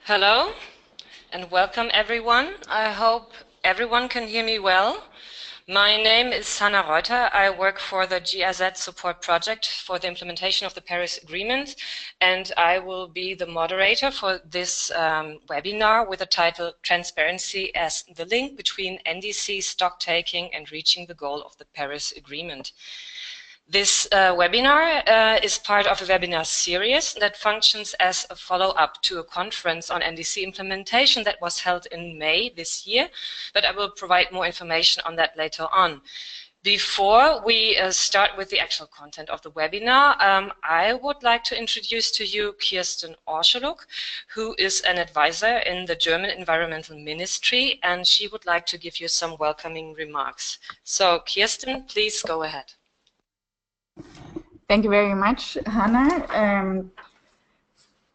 Hello and welcome everyone. I hope everyone can hear me well. My name is Hanna Reuter. I work for the GIZ support project for the implementation of the Paris Agreement, and I will be the moderator for this webinar with the title Transparency as the Link Between NDC Stocktaking and Reaching the Goal of the Paris Agreement. This webinar is part of a webinar series that functions as a follow-up to a conference on NDC implementation that was held in May this year, but I will provide more information on that later on. Before we start with the actual content of the webinar, I would like to introduce to you Kirsten Orscheluk, who is an advisor in the German Environmental Ministry, and she would like to give you some welcoming remarks. So Kirsten, please go ahead. Thank you very much, Hannah.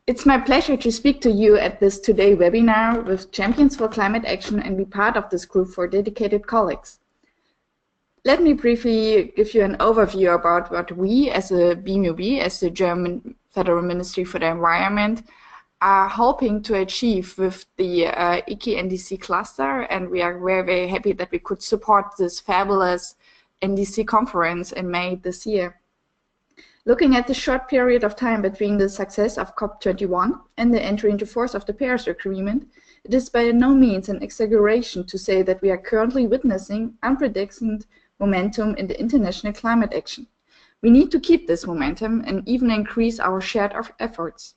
It's my pleasure to speak to you at this Today webinar with Champions for Climate Action and be part of this group for dedicated colleagues. Let me briefly give you an overview about what we as a BMUB, as the German Federal Ministry for the Environment, are hoping to achieve with the ICI NDC cluster, and we are very, very happy that we could support this fabulous NDC conference in May this year. Looking at the short period of time between the success of COP21 and the entry into force of the Paris Agreement, it is by no means an exaggeration to say that we are currently witnessing unprecedented momentum in the international climate action. We need to keep this momentum and even increase our shared efforts.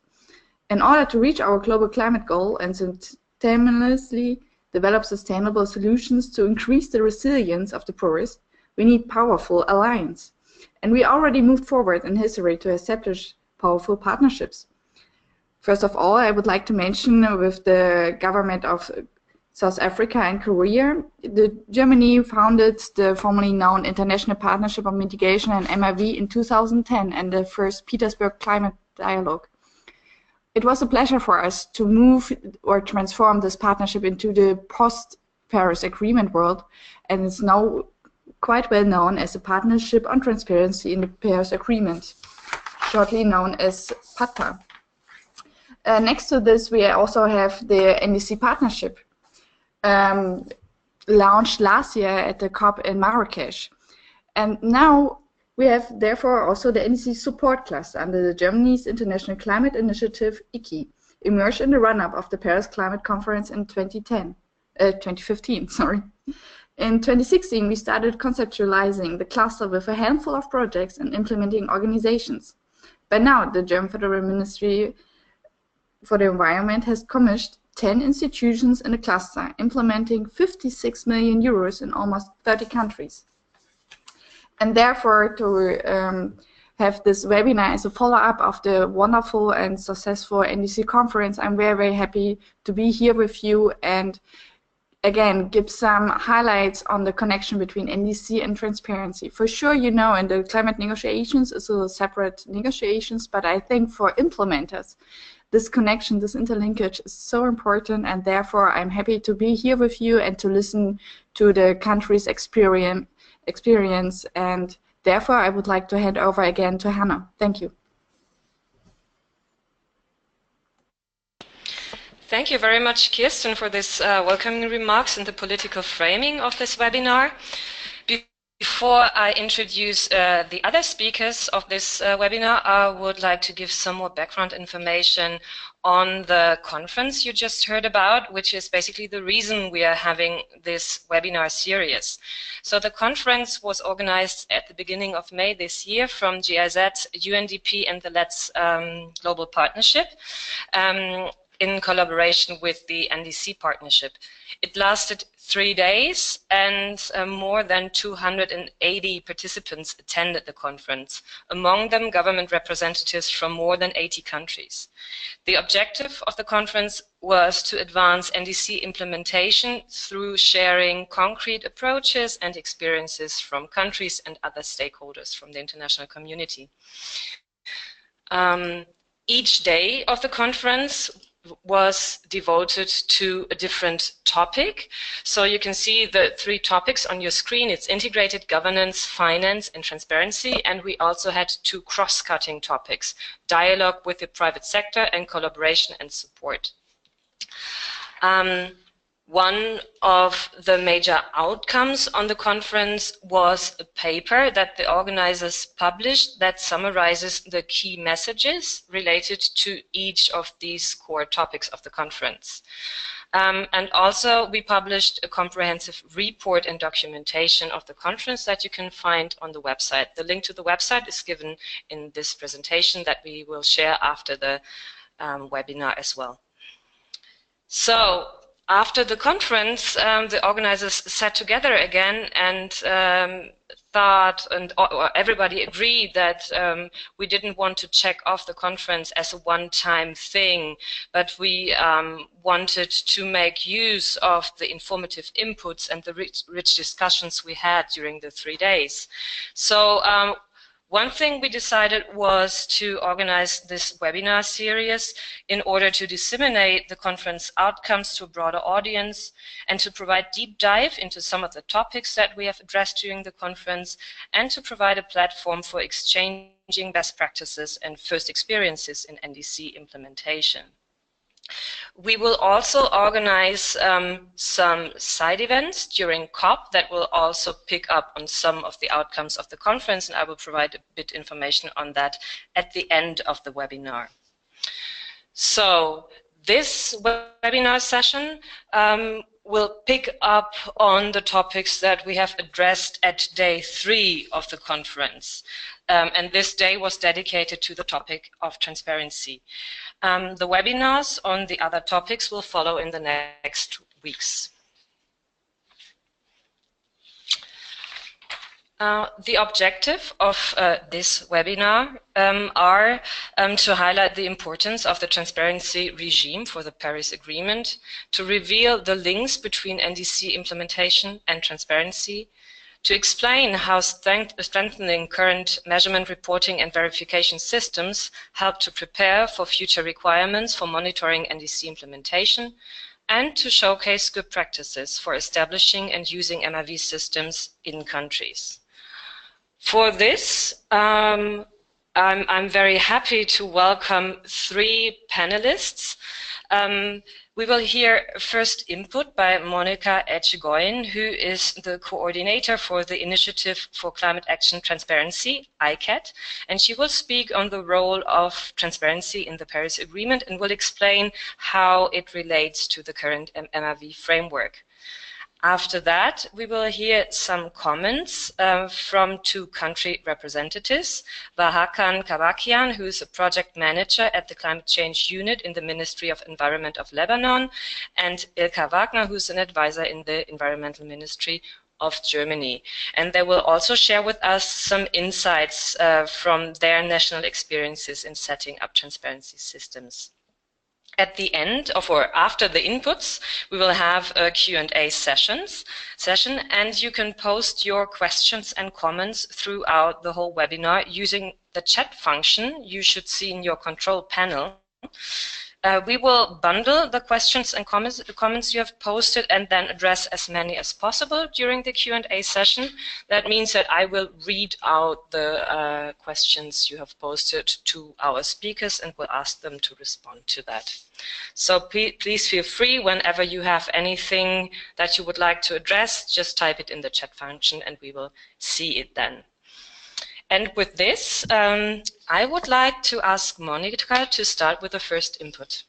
In order to reach our global climate goal and simultaneously develop sustainable solutions to increase the resilience of the poorest, we need powerful alliances. And we already moved forward in history to establish powerful partnerships. First of all, I would like to mention with the government of South Africa and Korea, Germany founded the formerly known International Partnership on Mitigation and MRV in 2010 and the first Petersburg Climate Dialogue. It was a pleasure for us to move or transform this partnership into the post-Paris Agreement world, and it's now quite well known as a Partnership on Transparency in the Paris Agreement, shortly known as PATPA. Next to this, we also have the NDC Partnership, launched last year at the COP in Marrakesh. And now we have therefore also the NDC Support Cluster under the Germany's International Climate Initiative, ICI, emerged in the run-up of the Paris Climate Conference in 2015. In 2016, we started conceptualizing the cluster with a handful of projects and implementing organizations. By now, the German Federal Ministry for the Environment has commissioned 10 institutions in the cluster, implementing 56 million euros in almost 30 countries. And therefore, to have this webinar as a follow-up of the wonderful and successful NDC conference, I'm very, very happy to be here with you and again, give some highlights on the connection between NDC and transparency. For sure, you know, in the climate negotiations, it's a separate negotiations, but I think for implementers, this connection, this interlinkage is so important, and therefore I'm happy to be here with you and to listen to the country's experience, and therefore I would like to hand over again to Hannah. Thank you. Thank you very much, Kirsten, for this welcoming remarks and the political framing of this webinar. Before I introduce the other speakers of this webinar, I would like to give some more background information on the conference you just heard about, which is basically the reason we are having this webinar series. So the conference was organized at the beginning of May this year from GIZ, UNDP, and the Let's Global Partnership, in collaboration with the NDC partnership. It lasted 3 days and more than 280 participants attended the conference, among them government representatives from more than 80 countries. The objective of the conference was to advance NDC implementation through sharing concrete approaches and experiences from countries and other stakeholders from the international community. Each day of the conference was devoted to a different topic. So you can see the 3 topics on your screen. It's integrated governance, finance, and transparency. And we also had 2 cross-cutting topics, dialogue with the private sector and collaboration and support. One of the major outcomes on the conference was a paper that the organizers published that summarizes the key messages related to each of these core topics of the conference. And also we published a comprehensive report and documentation of the conference that you can find on the website. The link to the website is given in this presentation that we will share after the webinar as well. So after the conference, the organizers sat together again and thought, and everybody agreed that we didn't want to check off the conference as a one-time thing, but we wanted to make use of the informative inputs and the rich discussions we had during the 3 days. So one thing we decided was to organize this webinar series in order to disseminate the conference outcomes to a broader audience and to provide deep dive into some of the topics that we have addressed during the conference and to provide a platform for exchanging best practices and first experiences in NDC implementation. We will also organize some side events during COP that will also pick up on some of the outcomes of the conference, and I will provide a bit information on that at the end of the webinar. So this webinar session will pick up on the topics that we have addressed at day 3 of the conference. And this day was dedicated to the topic of transparency. The webinars on the other topics will follow in the next weeks. The objective of this webinar are to highlight the importance of the transparency regime for the Paris Agreement, to reveal the links between NDC implementation and transparency, to explain how strengthening current measurement, reporting and verification systems help to prepare for future requirements for monitoring NDC implementation, and to showcase good practices for establishing and using MRV systems in countries. For this, I'm very happy to welcome 3 panelists. We will hear first input by Monica Echegoyen, who is the coordinator for the Initiative for Climate Action Transparency, ICAT, and she will speak on the role of transparency in the Paris Agreement and will explain how it relates to the current MRV framework. After that, we will hear some comments from 2 country representatives, Vahakan Kabakian, who is a project manager at the Climate Change Unit in the Ministry of Environment of Lebanon, and Ilka Wagner, who is an advisor in the Environmental Ministry of Germany. And they will also share with us some insights from their national experiences in setting up transparency systems. At the end of or after the inputs, we will have a Q&A session, and you can post your questions and comments throughout the whole webinar using the chat function you should see in your control panel. We will bundle the questions and comments you have posted and then address as many as possible during the Q&A session. That means that I will read out the questions you have posted to our speakers and will ask them to respond to that. So please feel free whenever you have anything that you would like to address, just type it in the chat function and we will see it then. And with this, I would like to ask Monica to start with the first input.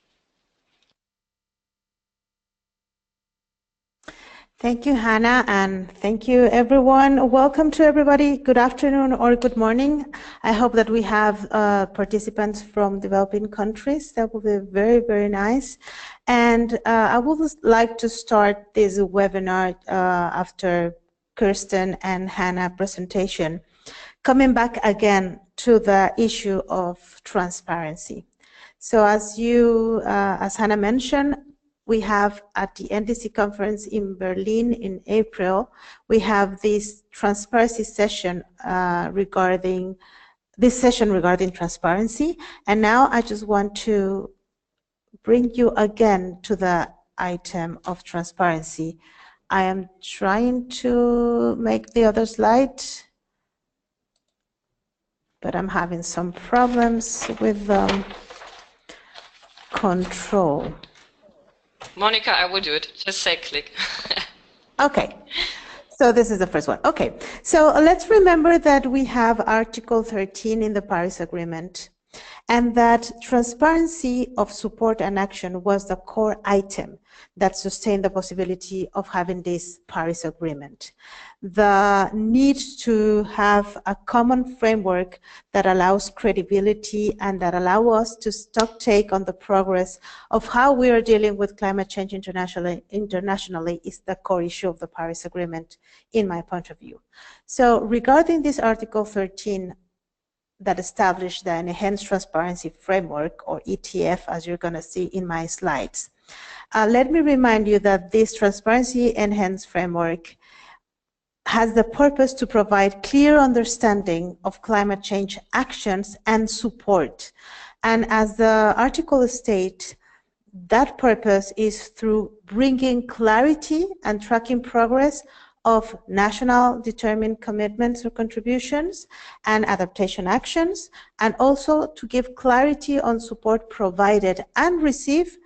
Thank you, Hannah, and thank you, everyone. Welcome to everybody. Good afternoon or good morning. I hope that we have participants from developing countries. That will be very, very nice. And I would like to start this webinar after Kirsten and Hannah's presentation, coming back again to the issue of transparency. So as Hannah mentioned, we have at the NDC conference in Berlin in April, we have this transparency session regarding transparency. And now I just want to bring you again to the item of transparency. I am trying to make the other slide, but I'm having some problems with control. Monica, I will do it. Just say click. Okay. So this is the first one. Okay. So let's remember that we have Article 13 in the Paris Agreement, and that transparency of support and action was the core item that sustained the possibility of having this Paris Agreement. The need to have a common framework that allows credibility and that allow us to stock take on the progress of how we are dealing with climate change internationally is the core issue of the Paris Agreement, in my point of view. So regarding this Article 13, that established the Enhanced Transparency Framework, or ETF, as you're going to see in my slides. Let me remind you that this Transparency Enhanced Framework has the purpose to provide clear understanding of climate change actions and support. And as the article states, that purpose is through bringing clarity and tracking progress of national determined commitments or contributions and adaptation actions, and also to give clarity on support provided and received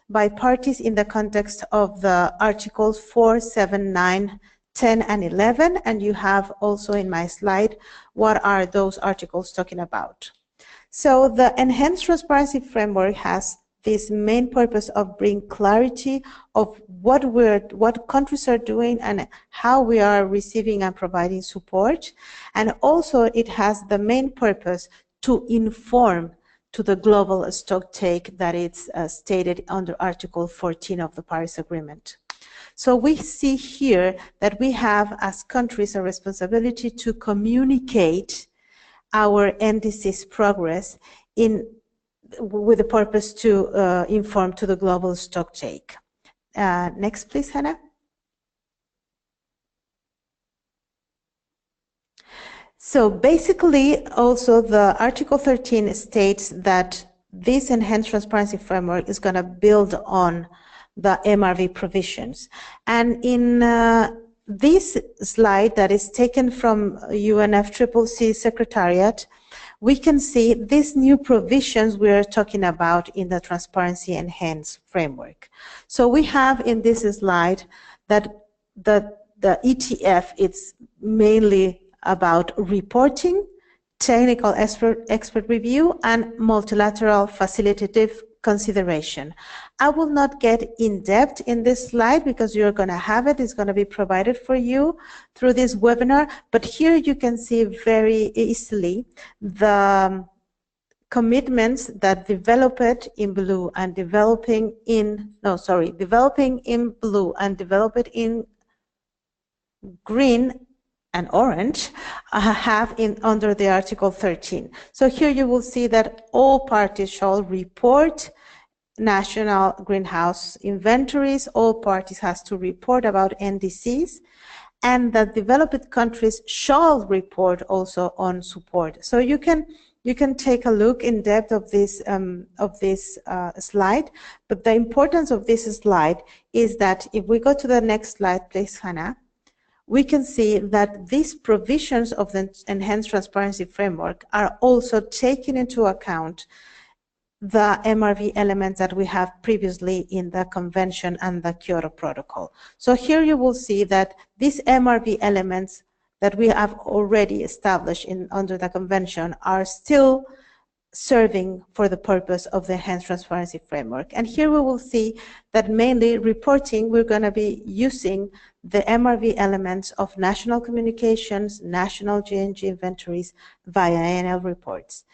by parties in the context of the Articles 4, 7, 9, 10, and 11. And you have also in my slide what are those articles talking about. So the Enhanced Transparency Framework has this main purpose of bringing clarity of what countries are doing and how we are receiving and providing support. And also it has the main purpose to inform to the global stocktake that it's stated under Article 14 of the Paris Agreement. So we see here that we have as countries a responsibility to communicate our NDCs progress with the purpose to inform to the global stocktake. Next, please, Hannah. So basically, also the Article 13 states that this Enhanced Transparency Framework is going to build on the MRV provisions. And in this slide that is taken from UNFCCC Secretariat, we can see these new provisions we are talking about in the Transparency Enhanced Framework. So we have in this slide that the ETF is mainly about reporting, technical expert review, and multilateral facilitative consideration. I will not get in depth in this slide because you're going to have it. It's going to be provided for you through this webinar. But here you can see very easily the commitments that developed in blue and developing in blue and developed in green and orange have under the Article 13. So here you will see that all parties shall report national greenhouse inventories, all parties has to report about NDCs, and that developed countries shall report also on support. So you can take a look in depth of this slide, but the importance of this slide is that if we go to the next slide, please, Hannah, we can see that these provisions of the Enhanced Transparency Framework are also taking into account the MRV elements that we have previously in the Convention and the Kyoto Protocol. So here you will see that these MRV elements that we have already established under the Convention are still serving for the purpose of the Enhanced Transparency Framework. And here we will see that mainly reporting, we're going to be using the MRV elements of national communications, national GNG inventories via annual reports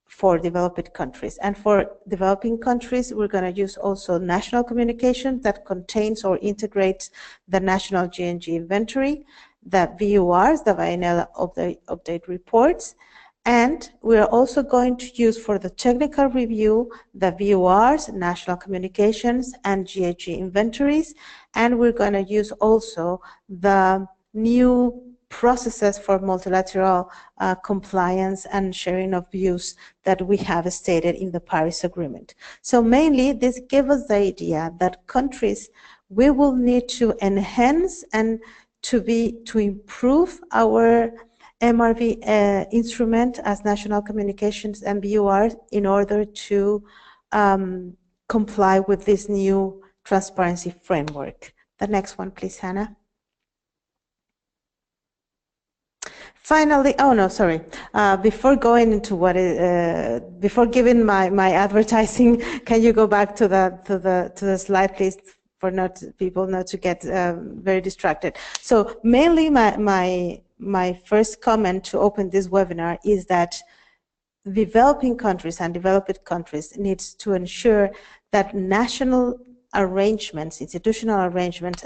for developed countries. And for developing countries, we're going to use also national communication that contains or integrates the national GNG inventory, the VURs, the biennial update reports, and we are also going to use for the technical review the VURs, national communications, and GHG inventories, and we're going to use also the new processes for multilateral compliance and sharing of views that we have stated in the Paris Agreement. So mainly this gives us the idea that countries, we will need to enhance and to improve our MRV instrument as national communications and VUR in order to comply with this new transparency framework. The next one, please, Hannah. Finally, oh no, sorry. Before going into what is, before giving my advertising, can you go back to the slide, please, for people not to get very distracted. So mainly my first comment to open this webinar is that developing countries and developed countries needs to ensure that national arrangements, institutional arrangements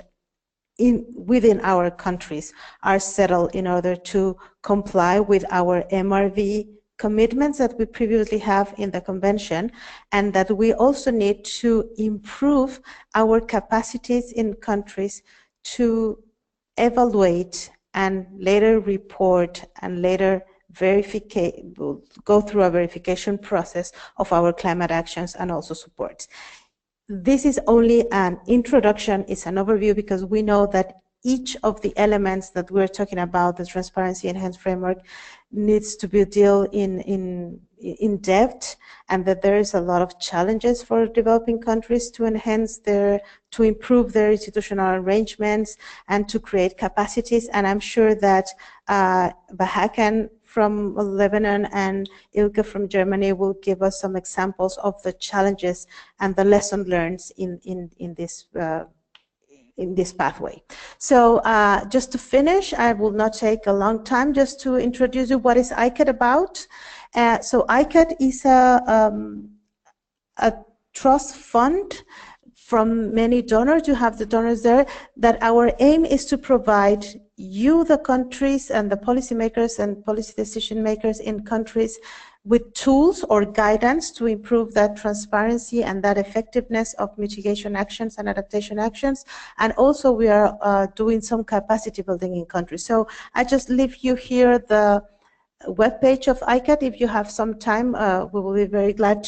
within our countries are settled in order to comply with our MRV commitments that we previously have in the convention, and that we also need to improve our capacities in countries to evaluate and later report and later go through a verification process of our climate actions and also support. This is only an introduction, it's an overview, because we know that each of the elements that we're talking about, the transparency enhanced framework, needs to be dealt in depth, and that there is a lot of challenges for developing countries to to improve their institutional arrangements and to create capacities. And I'm sure that Bahakan from Lebanon and Ilke from Germany will give us some examples of the challenges and the lesson learned in this pathway. So just to finish, I will not take a long time, just to introduce you what is ICAT about. So ICAT is a trust fund from many donors. You have the donors there, that our aim is to provide you, the countries and the policymakers and policy decision makers in countries, with tools or guidance to improve that transparency and that effectiveness of mitigation actions and adaptation actions. And also we are doing some capacity building in countries. So I just leave you here the webpage of ICAT. If you have some time, we will be very glad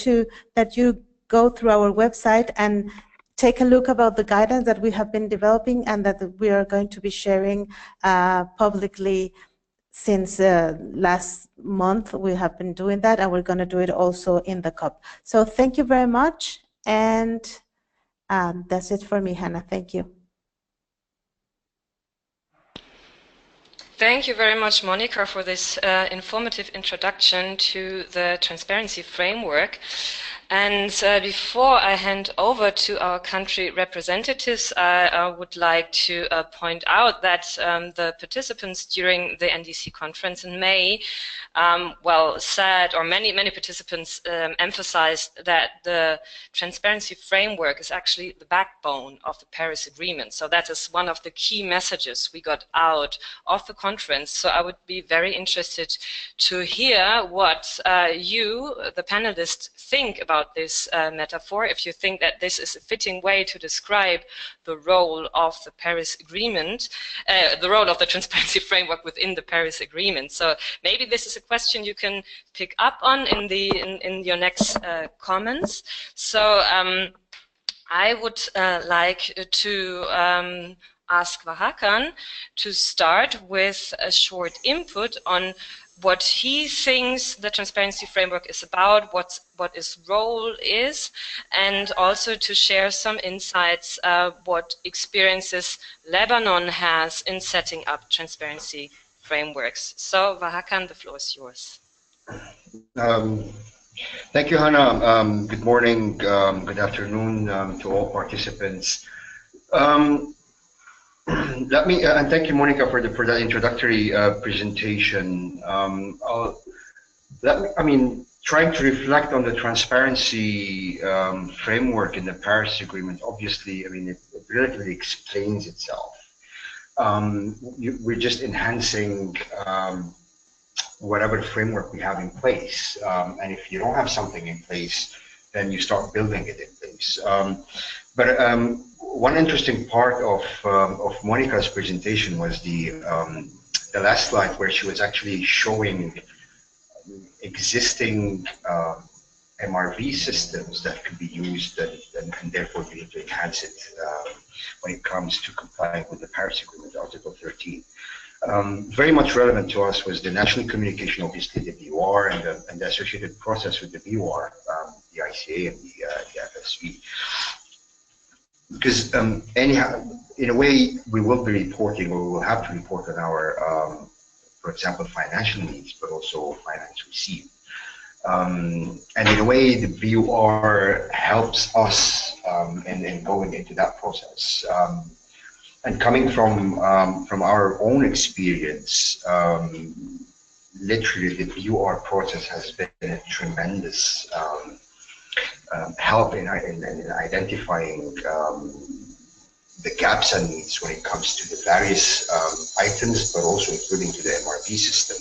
that you go through our website and take a look about the guidance that we have been developing and that we are going to be sharing publicly. Since last month we have been doing that, and we're going to do it also in the COP. So thank you very much, and that's it for me, Hannah. Thank you. Thank you very much, Monica, for this informative introduction to the transparency framework. And before I hand over to our country representatives, I would like to point out that the participants during the NDC conference in May, said, or many participants emphasized that the transparency framework is actually the backbone of the Paris Agreement. So that is one of the key messages we got out of the conference. So I would be very interested to hear what you, the panelists, think about this metaphor, if you think that this is a fitting way to describe the role of the Paris Agreement, the role of the transparency framework within the Paris Agreement. So maybe this is a question you can pick up on in your next comments. So I would like to ask Vahakan to start with a short input on what he thinks the transparency framework is about, what its role is, and also to share some insights what experiences Lebanon has in setting up transparency frameworks. So Vahakan, the floor is yours. Thank you, Hannah. Good morning, good afternoon to all participants. Let me and thank you, Monica, for that introductory presentation. Trying to reflect on the transparency framework in the Paris Agreement. Obviously, it relatively explains itself. We're just enhancing whatever framework we have in place, and if you don't have something in place, then you start building it in place. One interesting part of Monica's presentation was the last slide, where she was actually showing existing MRV systems that could be used and therefore be able to enhance it when it comes to complying with the Paris Agreement, Article 13. Very much relevant to us was the national communication, obviously the BOR and the associated process with the BOR, the ICA and the FSV. because anyhow, in a way, we will be reporting, or we will have to report on our, for example, financial needs, but also finance received. And in a way, the VUR helps us in going into that process. And coming from our own experience, literally the VUR process has been a tremendous help in identifying the gaps and needs when it comes to the various items, but also including to the MRV system.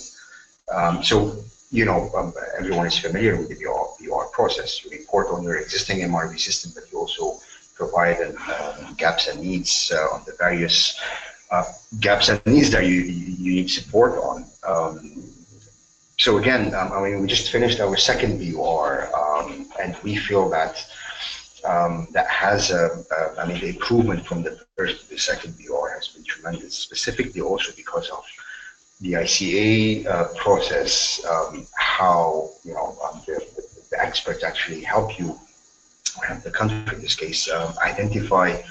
So, you know, everyone is familiar with the VUR process. You report on your existing MRV system, but you also provide gaps and needs on the various gaps and needs that you need support on. So again, I mean, we just finished our second VUR, and we feel that that has I mean, the improvement from the first to the second VUR has been tremendous, specifically also because of the ICA process, how, you know, the experts actually help you, the country in this case, identify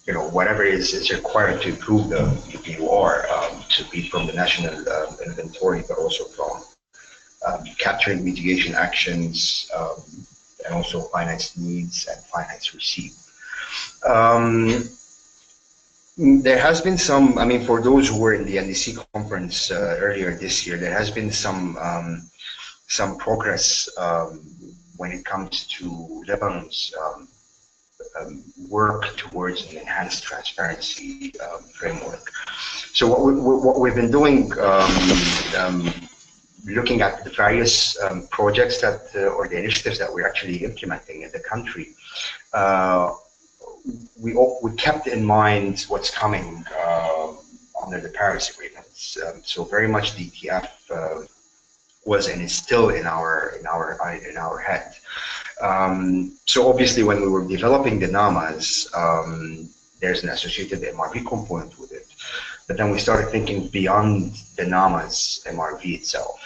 you know, whatever is required to improve the VUR, to be from the national inventory, but also from capturing mitigation actions, and also finance needs and finance received. There has been some, I mean, for those who were in the NDC conference earlier this year, there has been some progress when it comes to Lebanon's work towards an enhanced transparency framework. So what we've been doing, looking at the various projects that or the initiatives that we're actually implementing in the country, we kept in mind what's coming under the Paris agreements. So very much the ETF was and is still in our head. So obviously, when we were developing the NAMAs, there's an associated MRV component with it. But then we started thinking beyond the NAMAs MRV itself.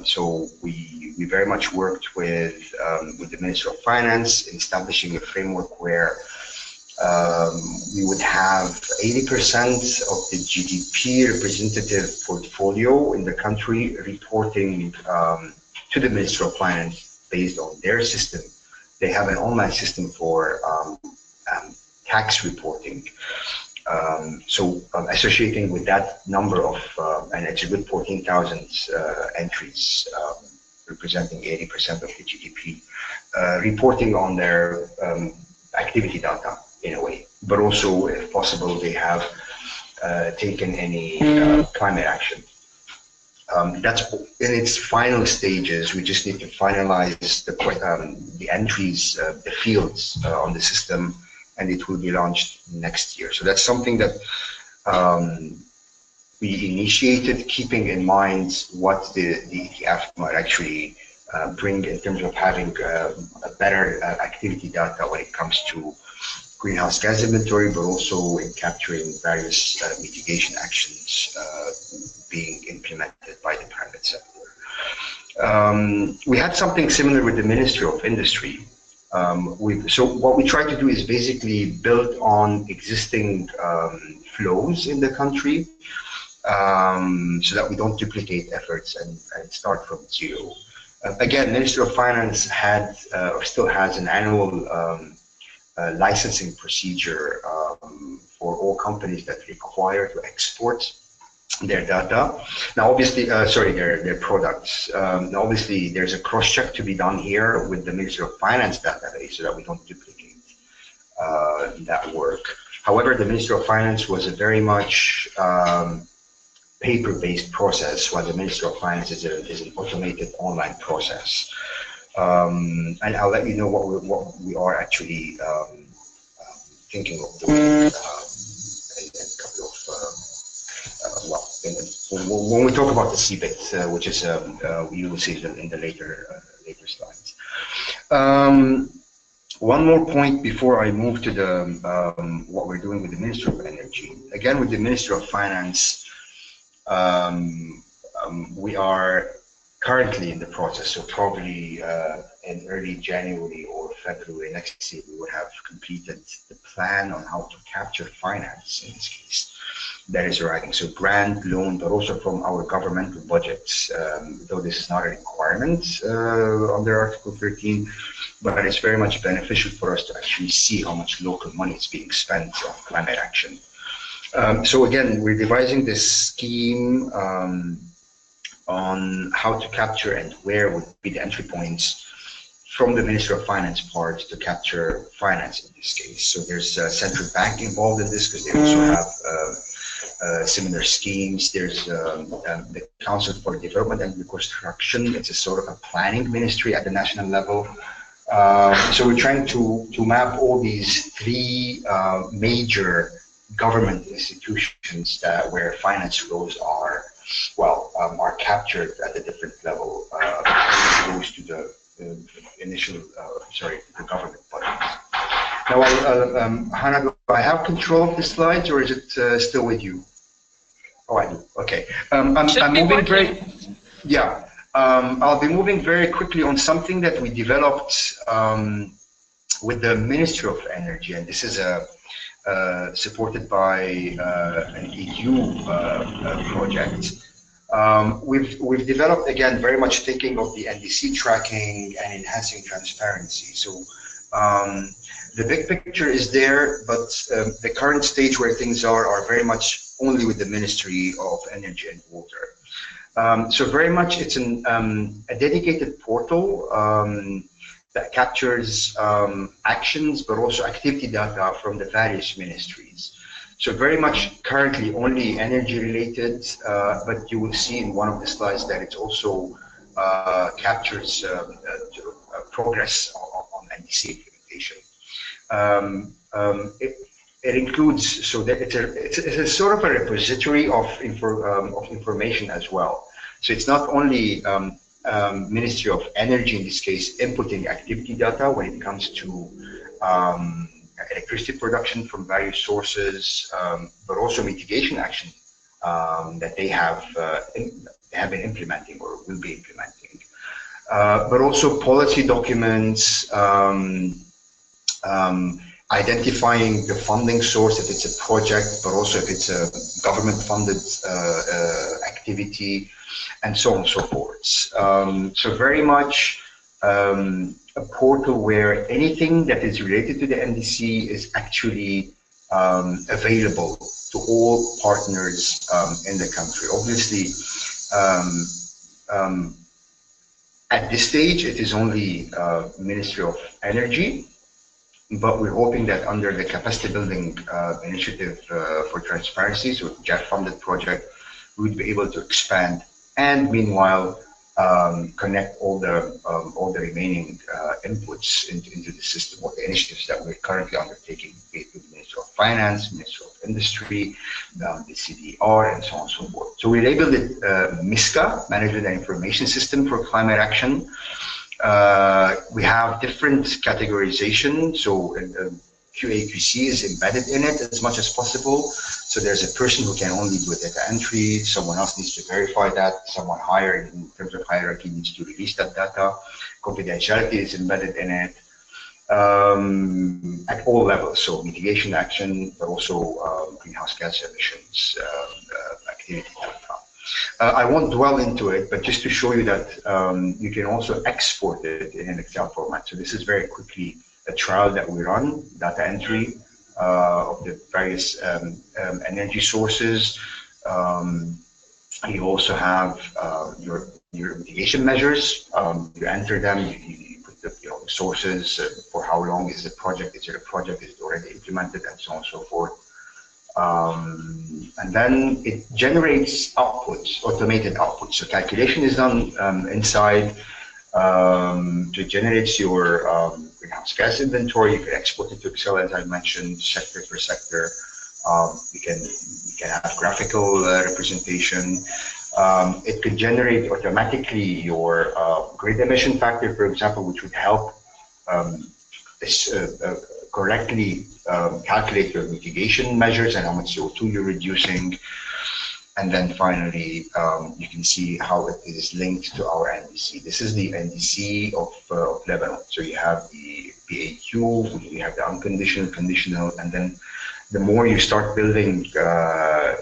So we very much worked with the Minister of Finance in establishing a framework where we would have 80% of the GDP representative portfolio in the country reporting to the Minister of Finance based on their system. They have an online system for tax reporting. So associating with that number of, and it's a good 14,000 entries, representing 80% of the GDP, reporting on their activity data in a way, but also, if possible, they have taken any climate action. That's in its final stages. We just need to finalize the entries, the fields on the system, and it will be launched next year. So that's something that we initiated, keeping in mind what the ETF might actually bring in terms of having a better activity data when it comes to greenhouse gas inventory, but also in capturing various mitigation actions being implemented by the private sector. We had something similar with the Ministry of Industry. So what we try to do is basically build on existing flows in the country, so that we don't duplicate efforts and start from zero. Again, Ministry of Finance had or still has an annual licensing procedure for all companies that require to export their data. Now, obviously, their products. Now, obviously, there's a cross-check to be done here with the Ministry of Finance database so that we don't duplicate that work. However, the Ministry of Finance was a very much paper-based process, while the Ministry of Finance is an automated online process. And I'll let you know what we are actually thinking of doing in a couple of when we talk about the CBIT, which is you will see it in the later slides. One more point before I move to the what we're doing with the Ministry of Energy. Again, with the Ministry of Finance, we are currently in the process, so probably in early January or February next year, we would have completed the plan on how to capture finance in this case. That is arriving. So grant, loan, but also from our governmental budgets, though this is not a requirement under Article 13, but it's very much beneficial for us to actually see how much local money is being spent on climate action. So again, we're devising this scheme on how to capture and where would be the entry points from the Minister of Finance part to capture finance in this case. So there's a central bank involved in this because they also have similar schemes. There's the Council for Development and Reconstruction. It's a sort of a planning ministry at the national level. So we're trying to map all these three major government institutions where finance flows are captured at a different level as opposed to the initial, the government budget. Now, Hannah, do I have control of the slides, or is it still with you? Oh, I do. Okay. I'm moving very. Yeah. I'll be moving very quickly on something that we developed with the Ministry of Energy, and this is supported by an EU project. We've developed, again, very much thinking of the NDC tracking and enhancing transparency. So the big picture is there, but the current stage where things are very much only with the Ministry of Energy and Water. So very much it's a dedicated portal that captures actions, but also activity data from the various ministries. So very much currently only energy related, but you will see in one of the slides that it also captures progress on NDC implementation. It includes, so that it's a sort of a repository of information as well. So it's not only Ministry of Energy in this case inputting activity data when it comes to electricity production from various sources, but also mitigation action that they have been implementing or will be implementing, but also policy documents, identifying the funding source if it's a project, but also if it's a government-funded activity, and so on and so forth. So very much a portal where anything that is related to the NDC is actually available to all partners in the country. Obviously, at this stage, it is only Ministry of Energy, but we're hoping that under the capacity building initiative for transparency, so JET-funded project, we would be able to expand and meanwhile connect all the remaining inputs into the system, or the initiatives that we're currently undertaking, be it with the Ministry of Finance, Ministry of Industry, the CDR, and so on and so forth. So we labeled it MISCA, Management and Information System for Climate Action. We have different categorization, so QA/QC is embedded in it as much as possible. So there's a person who can only do data entry, someone else needs to verify that, someone higher in terms of hierarchy needs to release that data. Confidentiality is embedded in it at all levels, so mitigation action, but also greenhouse gas emissions activity data. I won't dwell into it, but just to show you that you can also export it in an Excel format. So this is very quickly a trial that we run, data entry of the various energy sources. You also have your mitigation measures. You enter them, you put the sources, for how long is the project, is it a project, is it already implemented, and so on and so forth. And then it generates outputs, automated outputs. So calculation is done inside. It generates your greenhouse gas inventory. You can export it to Excel, as I mentioned, sector per sector. You can have graphical representation. It could generate automatically your grid emission factor, for example, which would help correctly calculate your mitigation measures and how much CO2 you're reducing. And then finally, you can see how it is linked to our NDC. This is the NDC of Lebanon. So you have the PAQ, we have the unconditional, conditional, and then the more you start building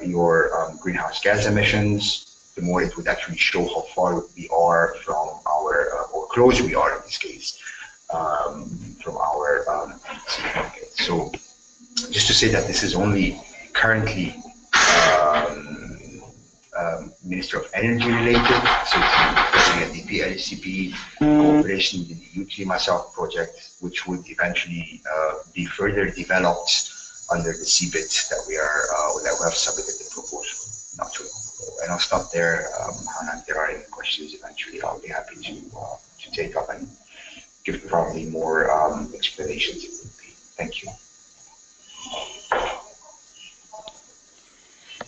your greenhouse gas emissions, the more it would actually show how far we are from our, or close we are in this case, from our NDC target. So just to say that this is only currently Minister of Energy related, so it's the UNDP, LCP, cooperation with the Uklima South project, which would eventually be further developed under the CBIT that we have submitted the proposal not too long ago. And I'll stop there. And if there are any questions, eventually I'll be happy to take up and give probably more explanations if need be. Thank you.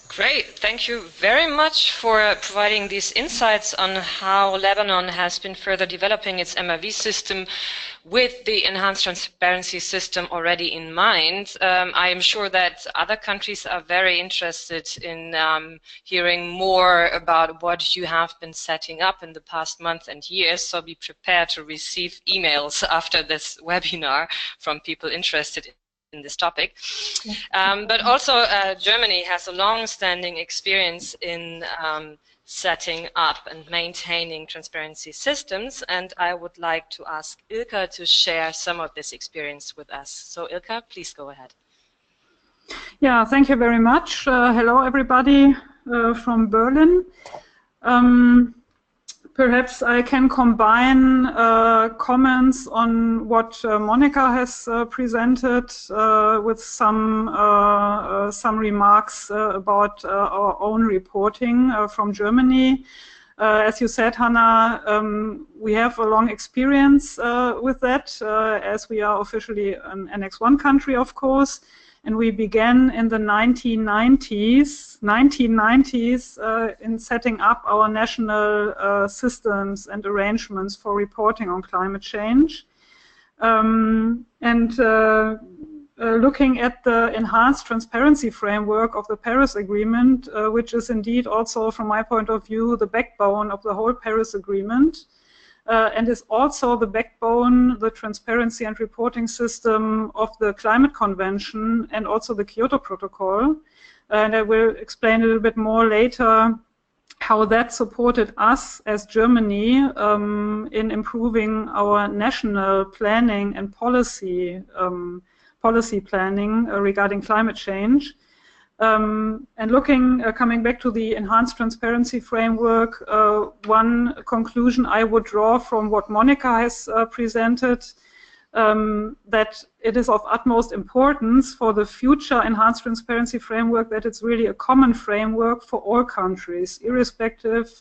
Great, thank you very much for providing these insights on how Lebanon has been further developing its MRV system with the enhanced transparency system already in mind. I am sure that other countries are very interested in hearing more about what you have been setting up in the past month and years, so be prepared to receive emails after this webinar from people interested in this topic. But also Germany has a long-standing experience in setting up and maintaining transparency systems, and I would like to ask Ilka to share some of this experience with us. So Ilka, please go ahead. Yeah, thank you very much. Hello everybody from Berlin. Perhaps I can combine comments on what Monica has presented with some remarks about our own reporting from Germany. As you said, Hannah, we have a long experience with that, as we are officially an Annex I country, of course. And we began in the 1990s in setting up our national systems and arrangements for reporting on climate change. Looking at the enhanced transparency framework of the Paris Agreement, which is indeed also, from my point of view, the backbone of the whole Paris Agreement, and is also the backbone, the transparency and reporting system of the Climate Convention and also the Kyoto Protocol. And I will explain a little bit more later how that supported us as Germany in improving our national planning and policy planning regarding climate change. And coming back to the enhanced transparency framework, one conclusion I would draw from what Monica has presented, that it is of utmost importance for the future enhanced transparency framework that it's really a common framework for all countries, irrespective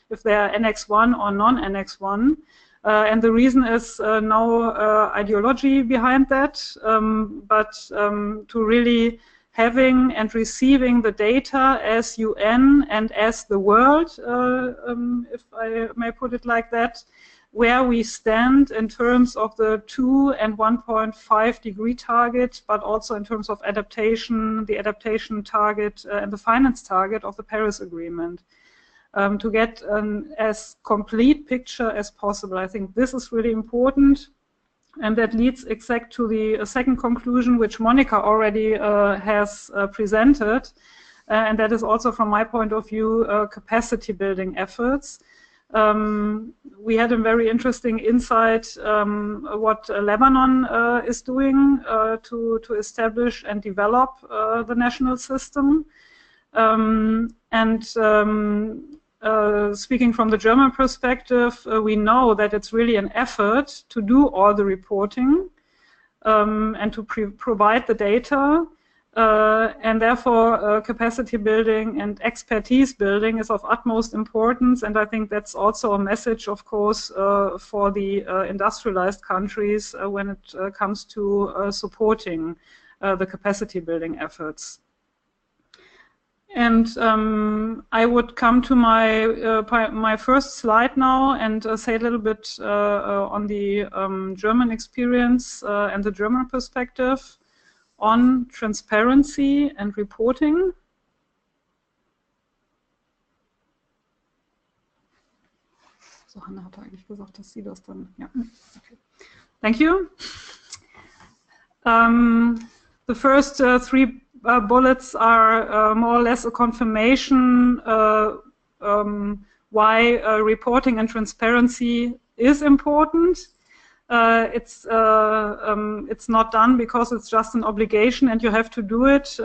if they are Annex I or non-Annex I. And the reason is no ideology behind that, but to really having and receiving the data as UN and as the world, if I may put it like that, where we stand in terms of the 2 and 1.5 degree target, but also in terms of adaptation, the adaptation target and the finance target of the Paris Agreement. To get an as complete picture as possible. I think this is really important. And that leads exact to the second conclusion, which Monica already has presented. And that is also, from my point of view, capacity building efforts. We had a very interesting insight what Lebanon is doing to establish and develop the national system. Speaking from the German perspective, we know that it's really an effort to do all the reporting and to provide the data, and therefore capacity building and expertise building is of utmost importance, and I think that's also a message, of course, for the industrialized countries when it comes to supporting the capacity building efforts. And I would come to my first slide now and say a little bit on the German experience and the German perspective on transparency and reporting. So Hanna hatte eigentlich gesagt, dass sie das dann, ja. Okay. Thank you. The first three bullets are more or less a confirmation why reporting and transparency is important. It's not done because it's just an obligation and you have to do it,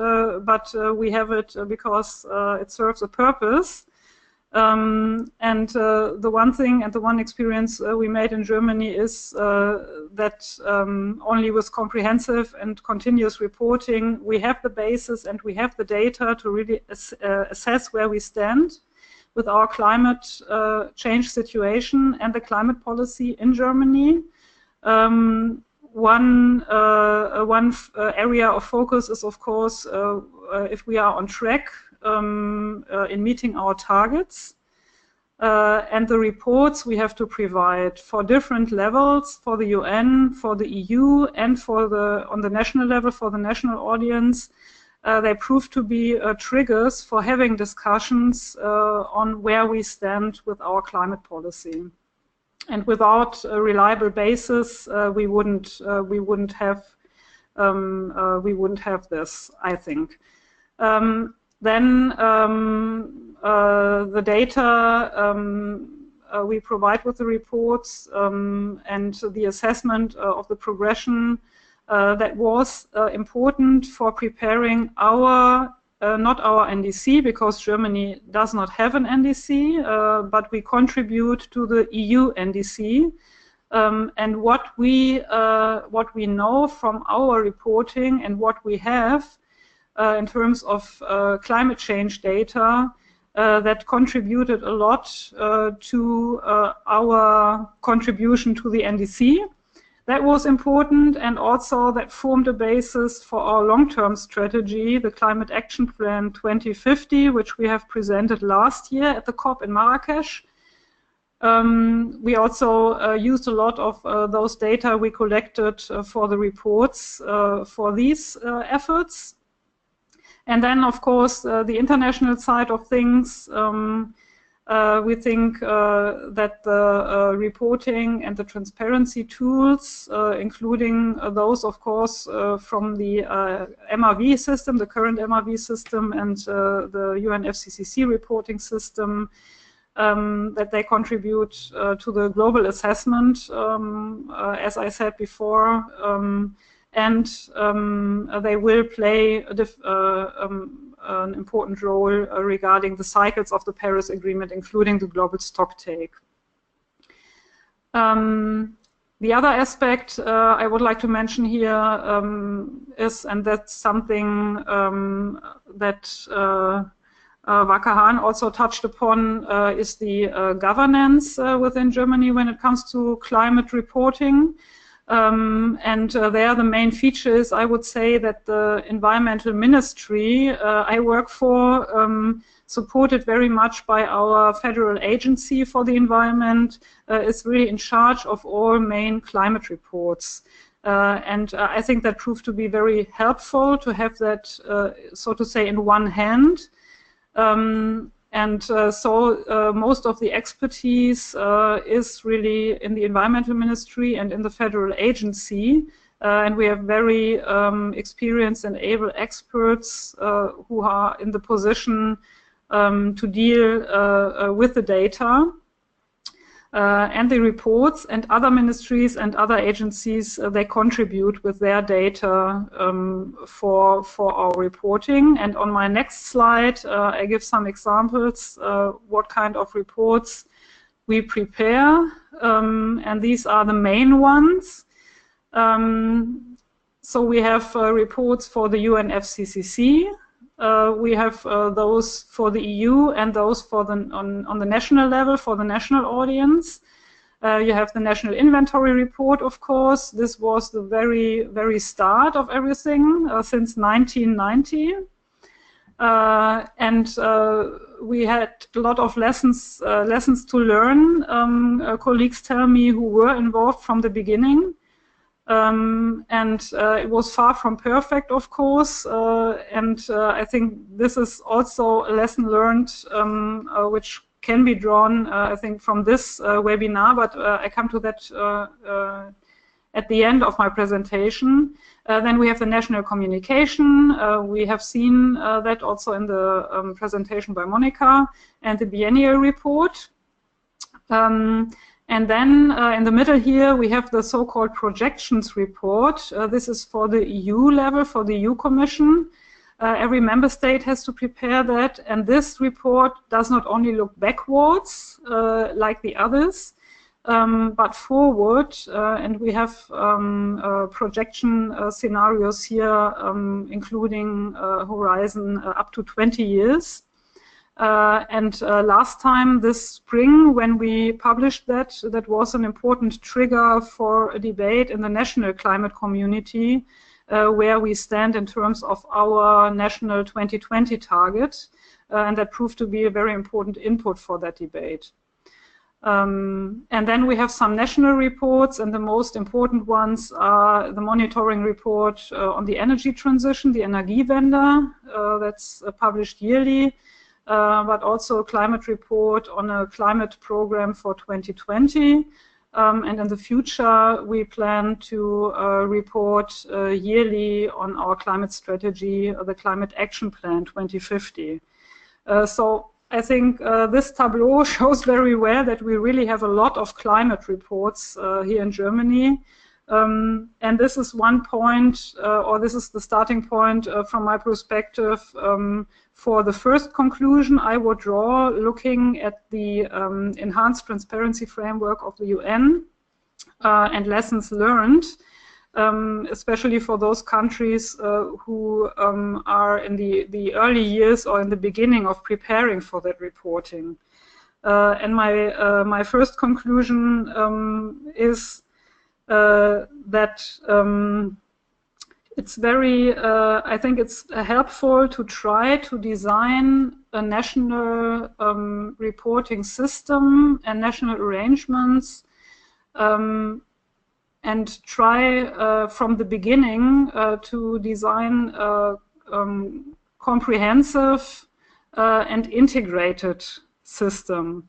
but we have it because it serves a purpose. The one thing and the one experience we made in Germany is that only with comprehensive and continuous reporting we have the basis and we have the data to really assess where we stand with our climate change situation and the climate policy in Germany. One area of focus is, of course, if we are on track in meeting our targets, and the reports we have to provide for different levels, for the UN, for the EU, and on the national level for the national audience. They prove to be triggers for having discussions on where we stand with our climate policy. And without a reliable basis, we wouldn't have this, I think. Then the data we provide with the reports and the assessment of the progression that was important for preparing our, not our NDC, because Germany does not have an NDC, but we contribute to the EU NDC. And what we know from our reporting and what we have in terms of climate change data that contributed a lot to our contribution to the NDC. That was important, and also that formed a basis for our long-term strategy, the Climate Action Plan 2050, which we have presented last year at the COP in Marrakesh. We also used a lot of those data we collected for the reports for these efforts. And then, of course, the international side of things, we think that the reporting and the transparency tools, including those, of course, from the MRV system, the current MRV system, and the UNFCCC reporting system, that they contribute to the global assessment, as I said before, and they will play an important role regarding the cycles of the Paris Agreement, including the global stocktake. The other aspect I would like to mention here is, and that's something that Wakahan also touched upon, is the governance within Germany when it comes to climate reporting. And there the main feature is, I would say, that the environmental ministry I work for, supported very much by our federal agency for the environment, is really in charge of all main climate reports. And I think that proved to be very helpful to have that, so to say, in one hand. So most of the expertise is really in the environmental ministry and in the federal agency, and we have very experienced and able experts who are in the position to deal with the data and the reports, and other ministries and other agencies, they contribute with their data for our reporting. And on my next slide, I give some examples what kind of reports we prepare, and these are the main ones. So we have reports for the UNFCCC. We have those for the EU and those for on the national level for the national audience. You have the National Inventory Report, of course. This was the very, very start of everything since 1990. And we had a lot of lessons to learn. Colleagues tell me who were involved from the beginning. It was far from perfect, of course, I think this is also a lesson learned which can be drawn, I think, from this webinar, but I come to that at the end of my presentation. Then we have the national communication. We have seen that also in the presentation by Monica, and the biennial report. And then in the middle here, we have the so-called projections report. This is for the EU level, for the EU Commission. Every member state has to prepare that. And this report does not only look backwards, like the others, but forward. And we have projection scenarios here, including horizon up to 20 years. And last time this spring, when we published that, that was an important trigger for a debate in the national climate community, where we stand in terms of our national 2020 target, and that proved to be a very important input for that debate. And then we have some national reports, and the most important ones are the monitoring report on the energy transition, the Energiewende, that's published yearly, but also a climate report on a climate program for 2020. And in the future, we plan to report yearly on our climate strategy, the Climate Action Plan 2050. So I think this tableau shows very well that we really have a lot of climate reports here in Germany. And this is one point, or this is the starting point from my perspective for the first conclusion I would draw, looking at the enhanced transparency framework of the UN and lessons learned, especially for those countries who are in the early years or in the beginning of preparing for that reporting. And my first conclusion is that it's very, I think it's helpful to try to design a national reporting system and national arrangements, and try from the beginning to design a comprehensive and integrated system.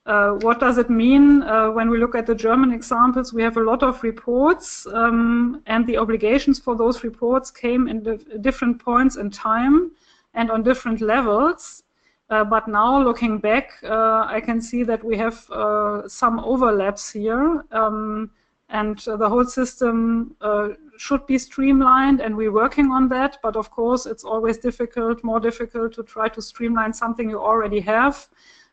What does it mean? When we look at the German examples, we have a lot of reports, and the obligations for those reports came in different points in time and on different levels. But now, looking back, I can see that we have some overlaps here, and the whole system should be streamlined, and we're working on that. But of course, it's always difficult, more difficult to try to streamline something you already have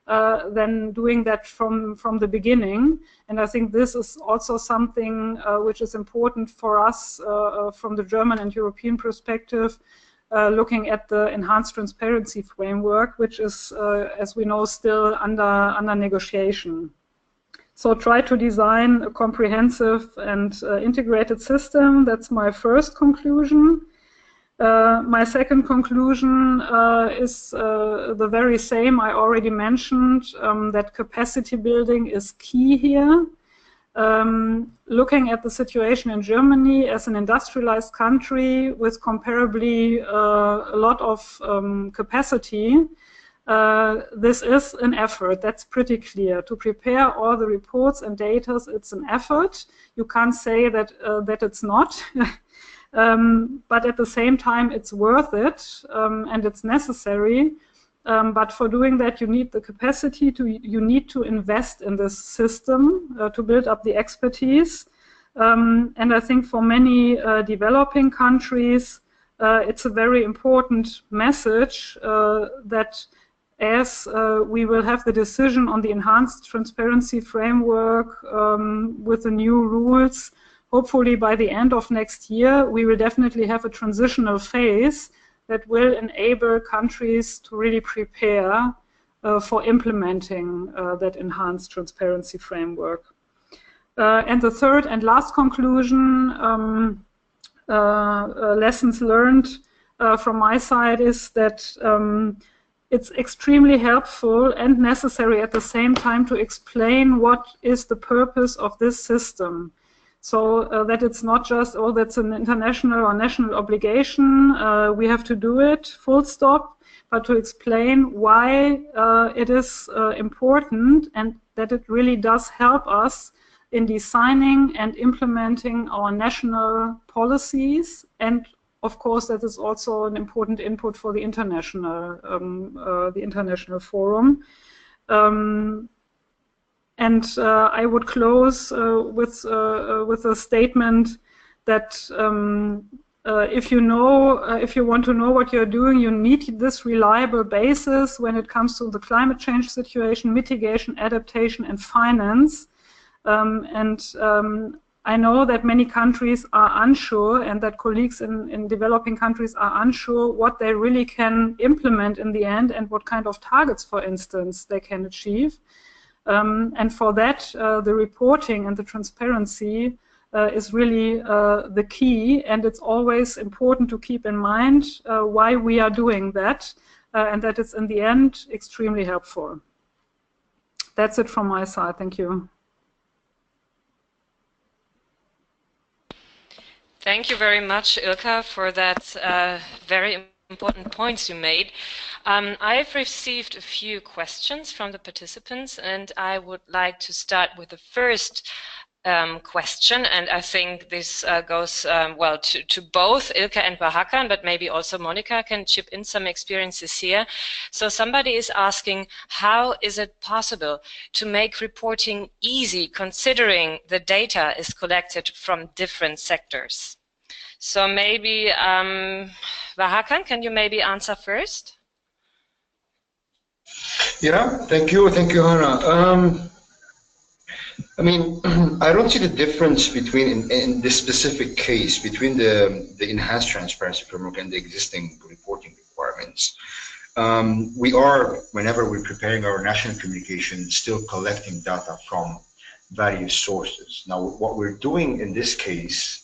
than doing that from the beginning. And I think this is also something which is important for us from the German and European perspective, looking at the enhanced transparency framework, which is, as we know, still under negotiation. So try to design a comprehensive and integrated system. That's my first conclusion. My second conclusion is the very same I already mentioned, that capacity building is key here. Looking at the situation in Germany as an industrialized country with comparably a lot of capacity, this is an effort, that's pretty clear. To prepare all the reports and data, it's an effort. You can't say that, that it's not. But at the same time, it's worth it, and it's necessary. But for doing that, you need the capacity you need to invest in this system to build up the expertise. And I think for many developing countries, it's a very important message that as we will have the decision on the enhanced transparency framework with the new rules, hopefully by the end of next year, we will definitely have a transitional phase that will enable countries to really prepare for implementing that enhanced transparency framework. And the third and last conclusion, lessons learned from my side, is that it's extremely helpful and necessary at the same time to explain what is the purpose of this system. So that it's not just, oh, that's an international or national obligation, we have to do it, full stop, but to explain why it is important and that it really does help us in designing and implementing our national policies, and of course that is also an important input for the international forum. I would close with a statement that if you want to know what you're doing, you need this reliable basis when it comes to the climate change situation, mitigation, adaptation, and finance. I know that many countries are unsure, and that colleagues in developing countries are unsure what they really can implement in the end and what kind of targets, for instance, they can achieve. And for that, the reporting and the transparency is really the key, and it's always important to keep in mind why we are doing that, and that it's in the end extremely helpful. That's it from my side. Thank you. Thank you very much, Ilka, for that very important points you made. I've received a few questions from the participants, and I would like to start with the first question, and I think this goes well to both Ilka and Bahakan, but maybe also Monica can chip in some experiences here. So somebody is asking, how is it possible to make reporting easy considering the data is collected from different sectors? So maybe Bahakan, can you maybe answer first? Yeah, thank you, Hannah. I mean, I don't see the difference between, in this specific case, between the enhanced transparency framework and the existing reporting requirements. We are, whenever we're preparing our national communication, still collecting data from various sources. Now, what we're doing in this case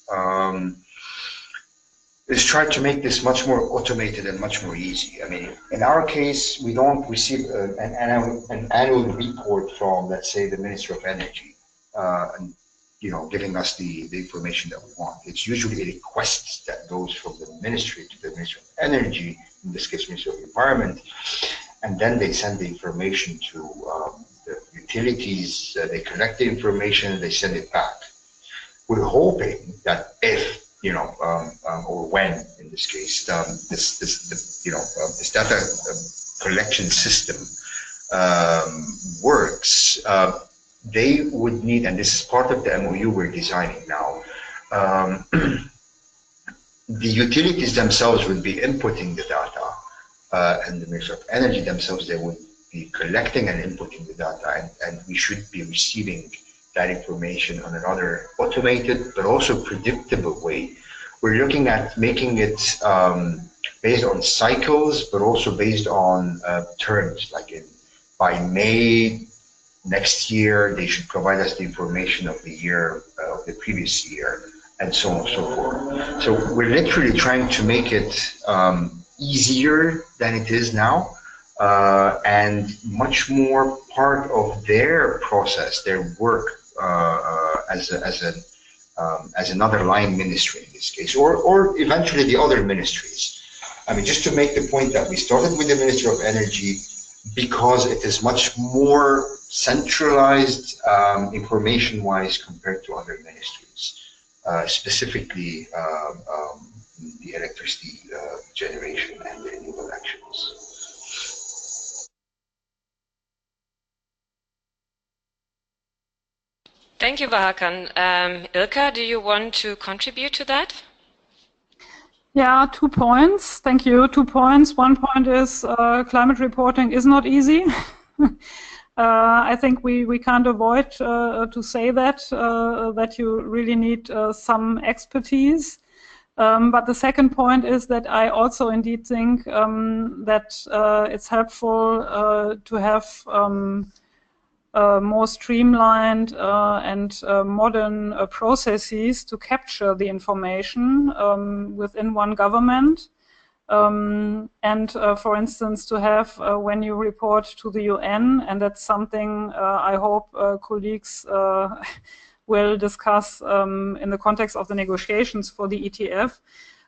is try to make this much more automated and much more easy. I mean, in our case, we don't receive an annual report from, let's say, the Ministry of Energy, and giving us the information that we want. It's usually a request that goes from the ministry to the Ministry of Energy, in this case, Ministry of Environment, and then they send the information to the utilities. They collect the information, they send it back. We're hoping that if or when, in this case, this data collection system works, they would need, and this is part of the MOU we're designing now, the utilities themselves would be inputting the data, and the Ministry of Energy themselves, they would be collecting and inputting the data, and we should be receiving that information on another automated but also predictable way. We're looking at making it based on cycles, but also based on terms, like by May next year, they should provide us the information of the year, of the previous year, and so on and so forth. So we're literally trying to make it easier than it is now, and much more part of their process, their work, as another line ministry in this case, or eventually the other ministries. I mean, just to make the point that we started with the Ministry of Energy because it is much more centralized information-wise compared to other ministries, specifically the electricity generation and the renewable actions. Thank you, Bahakan. Ilka, do you want to contribute to that? Yeah, 2 points. Thank you. 2 points. One point is climate reporting is not easy. I think we can't avoid to say that you really need some expertise. But the second point is that I also indeed think that it's helpful to have more streamlined and modern processes to capture the information within one government. And for instance, to have when you report to the UN, and that's something I hope colleagues will discuss in the context of the negotiations for the ETF,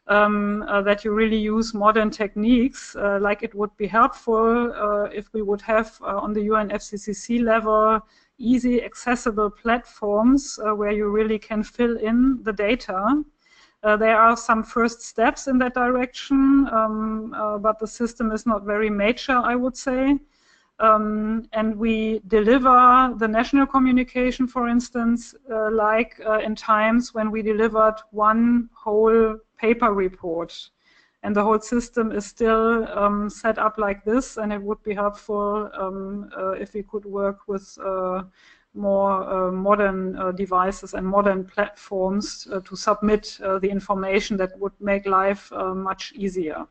that you really use modern techniques. Like it would be helpful if we would have on the UNFCCC level easy accessible platforms where you really can fill in the data. There are some first steps in that direction, but the system is not very mature, I would say. And we deliver the national communication, for instance, like in times when we delivered one whole paper report. And the whole system is still set up like this, and it would be helpful if we could work with more modern devices and modern platforms to submit the information that would make life much easier.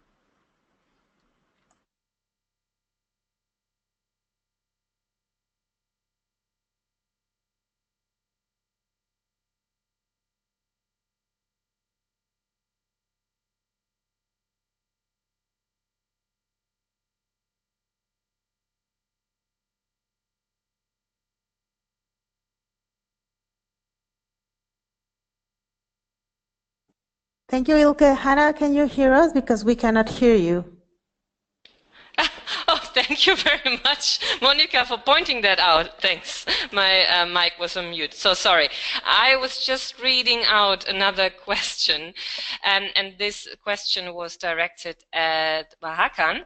Thank you, Ilke. Hannah, can you hear us? Because we cannot hear you. Oh, thank you very much, Monica, for pointing that out. Thanks. My mic was on mute, so sorry. I was just reading out another question, and this question was directed at Hakan.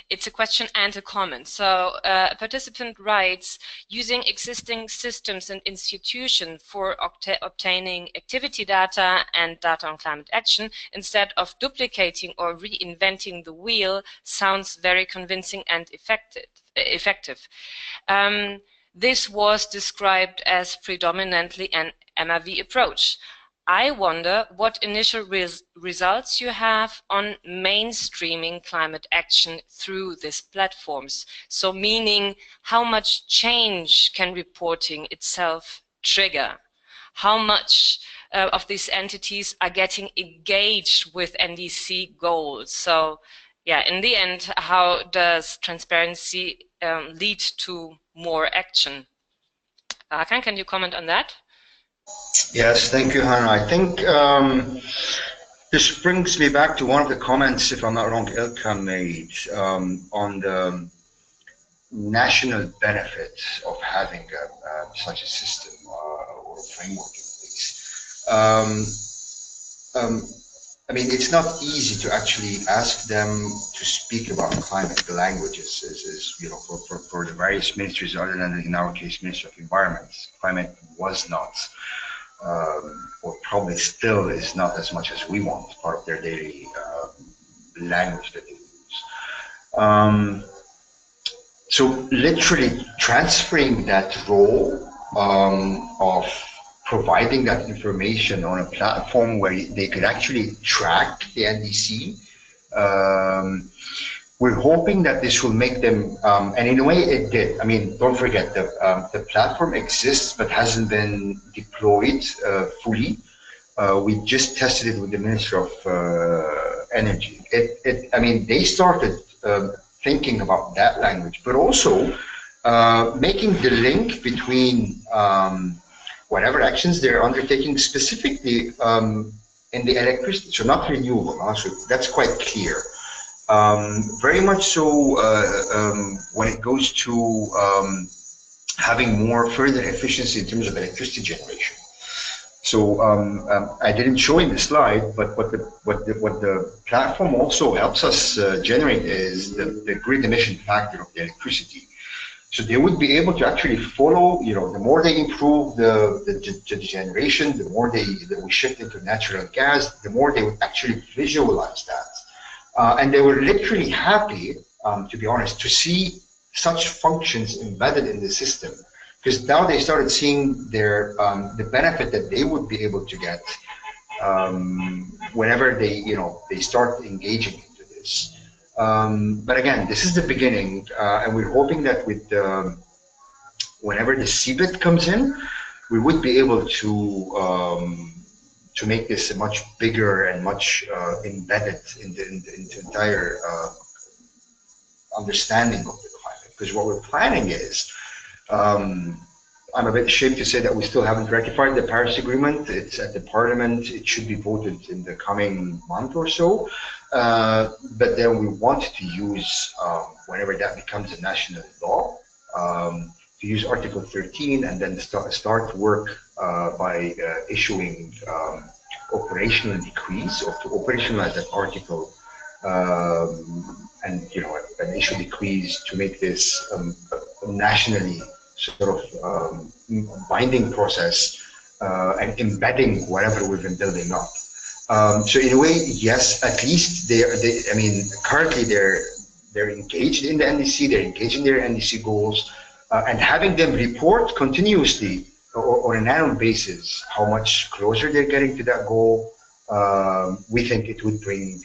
It's a question and a comment. So a participant writes, using existing systems and institutions for obtaining activity data and data on climate action instead of duplicating or reinventing the wheel sounds very convincing and effective. This was described as predominantly an MRV approach. I wonder what initial results you have on mainstreaming climate action through these platforms. So meaning, how much change can reporting itself trigger? How much of these entities are getting engaged with NDC goals? So yeah, in the end, how does transparency lead to more action? Hakan, can you comment on that? Yes, thank you, Hannah. I think this brings me back to one of the comments, if I'm not wrong, Ilka made on the national benefits of having such a system or a framework in place. I mean, it's not easy to actually ask them to speak about climate. The language is you know, for the various ministries, other than in our case, Ministry of Environment, climate was not, or probably still is not as much as we want, part of their daily language that they use. So literally transferring that role of providing that information on a platform where they could actually track the NDC. We're hoping that this will make them, and in a way it did. I mean, don't forget, the platform exists but hasn't been deployed fully. We just tested it with the Minister of Energy. I mean, they started thinking about that language, but also making the link between whatever actions they're undertaking specifically in the electricity, so not renewable, so that's quite clear. Very much so when it goes to having more further efficiency in terms of electricity generation. So I didn't show in the slide, but what the platform also helps us generate is the grid emission factor of the electricity. So they would be able to actually follow, you know, the more they improve the generation, the more that we shift into natural gas, the more they would actually visualize that. And they were literally happy, to be honest, to see such functions embedded in the system, because now they started seeing their the benefit that they would be able to get whenever they start engaging into this. But again, this is the beginning, and we're hoping that with whenever the CBIT comes in, we would be able to make this a much bigger and much embedded in the entire understanding of the climate. Because what we're planning is, I'm a bit ashamed to say that we still haven't ratified the Paris Agreement. It's at the Parliament. It should be voted in the coming month or so. But then we want to use, whenever that becomes a national law, to use Article 13 and then start work by issuing operational decrees, or to operationalize that article, and and issue decrees to make this a nationally sort of binding process and embedding whatever we've been building up. So in a way, yes, at least I mean, currently they're engaged in the NDC, they're engaged in their NDC goals, and having them report continuously or on an annual basis how much closer they're getting to that goal, we think it would bring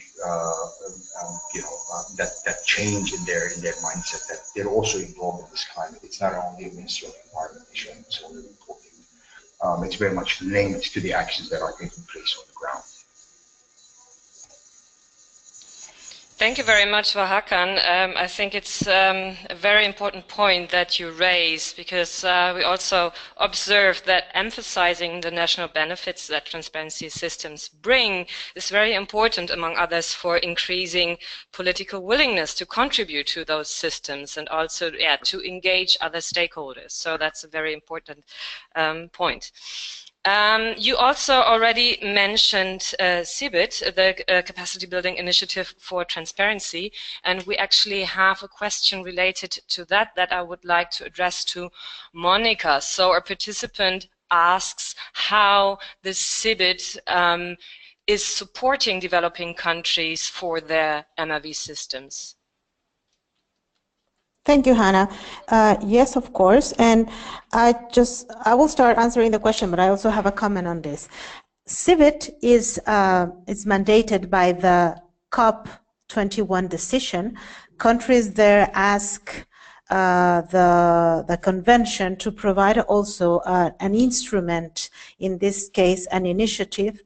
that change in their mindset, that they're also involved in this climate. It's not only a Ministry of Environment issue, it's only reporting. It's very much linked to the actions that are taking place on the ground. Thank you very much, Hakan. I think it's a very important point that you raise, because we also observe that emphasizing the national benefits that transparency systems bring is very important, among others, for increasing political willingness to contribute to those systems and also to engage other stakeholders. So that's a very important point. You also already mentioned CBIT, the Capacity Building Initiative for Transparency, and we actually have a question related to that I would like to address to Monica. So our participant asks how the CBIT is supporting developing countries for their MRV systems. Thank you, Hannah. Yes, of course. And I will start answering the question, but I also have a comment on this. CBIT is mandated by the COP21 decision. Countries there ask the convention to provide also an instrument, in this case an initiative,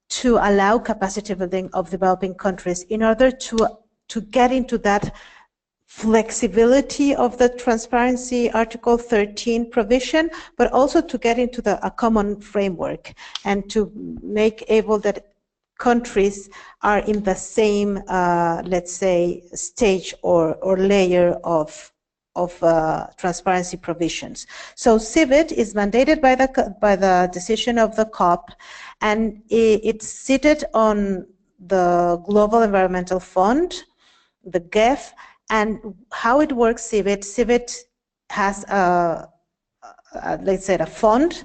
to allow capacity building of developing countries in order to get into that flexibility of the transparency Article 13 provision, but also to get into a common framework and to make able that countries are in the same, let's say, stage or layer of transparency provisions. So CBIT is mandated by the decision of the COP, and it's seated on the Global Environmental Fund, the GEF. And how it works, CBIT has let's say a fund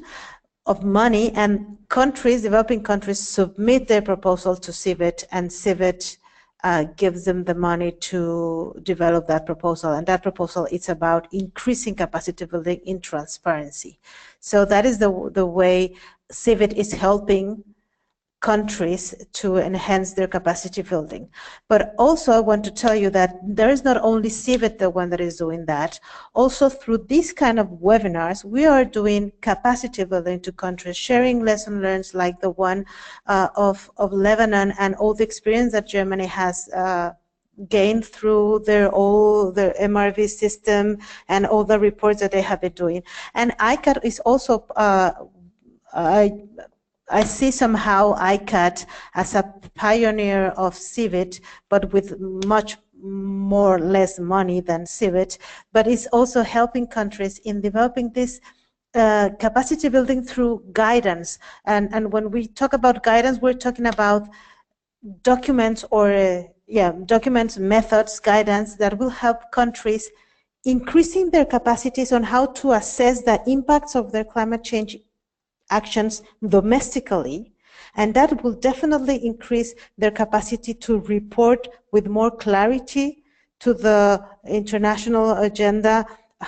of money, and developing countries submit their proposal to CBIT, and CBIT gives them the money to develop that proposal. And that proposal is about increasing capacity building in transparency. So that is the way CBIT is helping countries to enhance their capacity building. But also I want to tell you that there is not only CBIT the one that is doing that. Also through these kind of webinars, we are doing capacity building to countries, sharing lessons learned like the one of Lebanon, and all the experience that Germany has gained through their MRV system and all the reports that they have been doing. And ICAT is also I see somehow ICAT as a pioneer of CBIT, but with much more less money than CBIT, but it's also helping countries in developing this capacity building through guidance. And when we talk about guidance, we're talking about documents or documents, methods, guidance that will help countries increasing their capacities on how to assess the impacts of their climate change actions domestically, and that will definitely increase their capacity to report with more clarity to the international agenda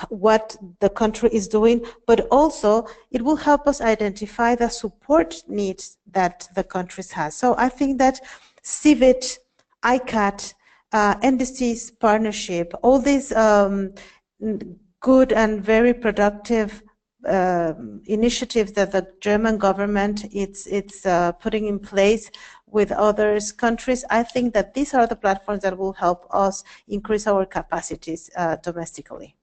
what the country is doing, but also it will help us identify the support needs that the countries have. So I think that CBIT, ICAT, NDCs partnership, all these good and very productive initiatives that the German government it's putting in place with other countries, I think that these are the platforms that will help us increase our capacities domestically.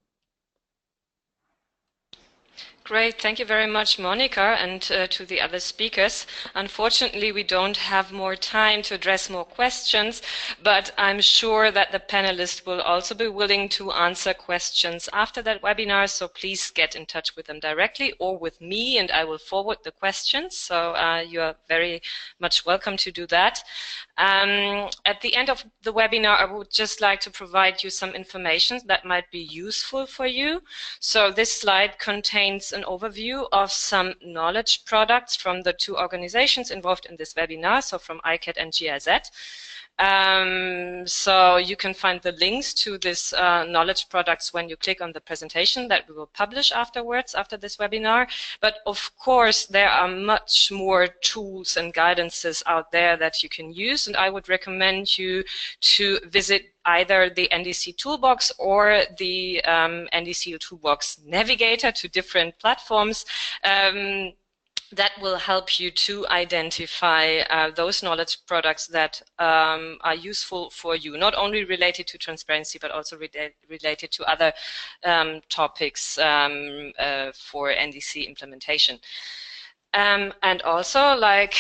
Great, thank you very much, Monica, and to the other speakers. Unfortunately, we don't have more time to address more questions, but I'm sure that the panelists will also be willing to answer questions after that webinar, so please get in touch with them directly or with me, and I will forward the questions, so you are very much welcome to do that. At the end of the webinar, I would just like to provide you some information that might be useful for you. So this slide contains an overview of some knowledge products from the two organizations involved in this webinar, so from ICAT and GIZ. So you can find the links to this knowledge products when you click on the presentation that we will publish afterwards, after this webinar. But of course, there are much more tools and guidances out there that you can use, and I would recommend you to visit either the NDC Toolbox or the NDC Toolbox Navigator, to different platforms. That will help you to identify those knowledge products that are useful for you, not only related to transparency, but also related to other topics for NDC implementation. And also, like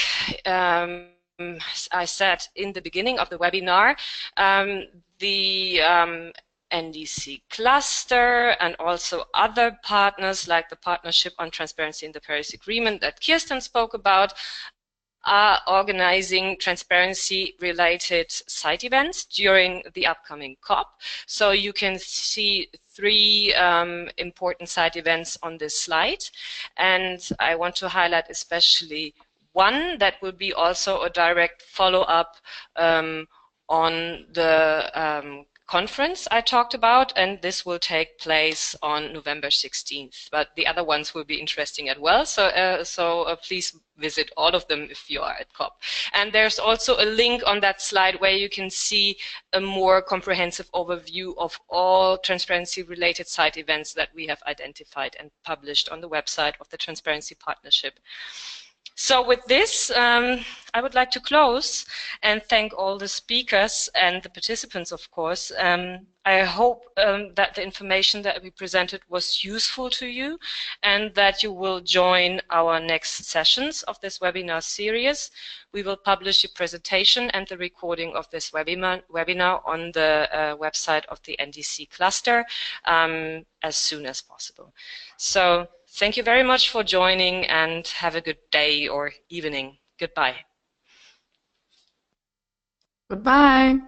I said in the beginning of the webinar, the NDC cluster and also other partners like the Partnership on Transparency in the Paris Agreement that Kirsten spoke about are organizing transparency-related side events during the upcoming COP. So you can see 3 important side events on this slide, and I want to highlight especially one that will be also a direct follow-up on the conference I talked about, and this will take place on November 16th. But the other ones will be interesting as well, so please visit all of them if you are at COP. And there's also a link on that slide where you can see a more comprehensive overview of all transparency-related side events that we have identified and published on the website of the Transparency Partnership. So with this, I would like to close and thank all the speakers and the participants, of course. I hope that the information that we presented was useful to you and that you will join our next sessions of this webinar series. We will publish the presentation and the recording of this webinar on the website of the NDC cluster as soon as possible. So thank you very much for joining and have a good day or evening. Goodbye. Goodbye.